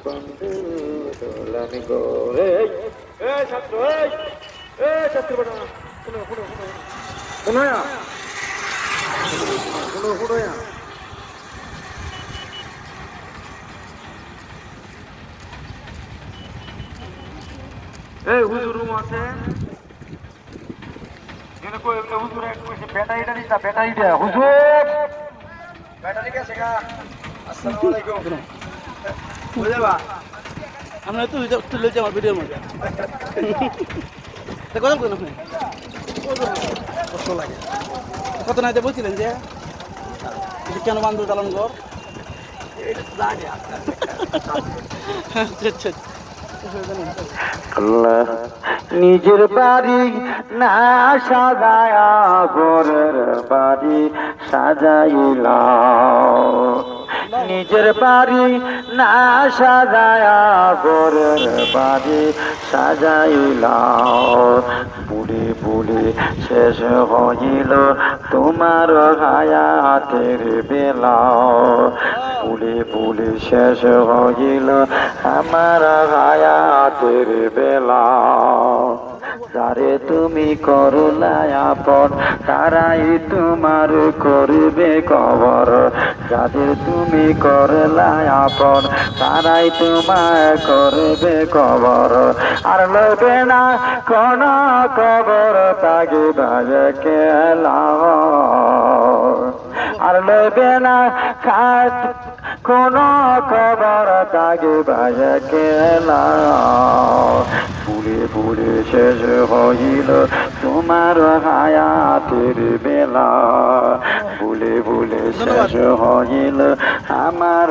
বন্ধু দোলামি করে ছাত্র ছাত্র বেটা শুনো শুনো শুনো শুনো শুনো শুনো এই হুজুর রুম আছে এনে কই হুজুর এক কইছে ব্যাটারিটা দিতা ব্যাটারিটা হুজুর ব্যাটারি কে শেখা আসসালামু আলাইকুম বুঝাবা আমরা তো তুলে আমার ভিডিওর মধ্যে কথা বলুন আপনি কষ্ট লাগে কত না বলছিলেন যে কেন বান্ধব চালান ঘর আল্লাহ নিজের বাড়ি না সাজায়া পরের বাড়ি সাজাইলাম নিজের বাড়ি না সাজায়া পরের বাড়ি সাজাইলাম বুড়ি বুড়ি শেষ হইল তোমার হায়াতের বেলা বুড়ি বুড়ি শেষ হইল আমার হায়াতের বেলা যারে তুমি করলা আপন তারাই তোমার করবে কবর যাদের তুমি করলা আপন তারাই তোমার করবে কবর আর লবে না কোন কবর তাকে বাজে কেলা আর লবে না খাট কোন খবর তাকে বাজে কেলা বুড়ে বুড়ে শেষ হইল তোমার হায়াতের বেলা ভুলে ভুলে শেষ হইল আমার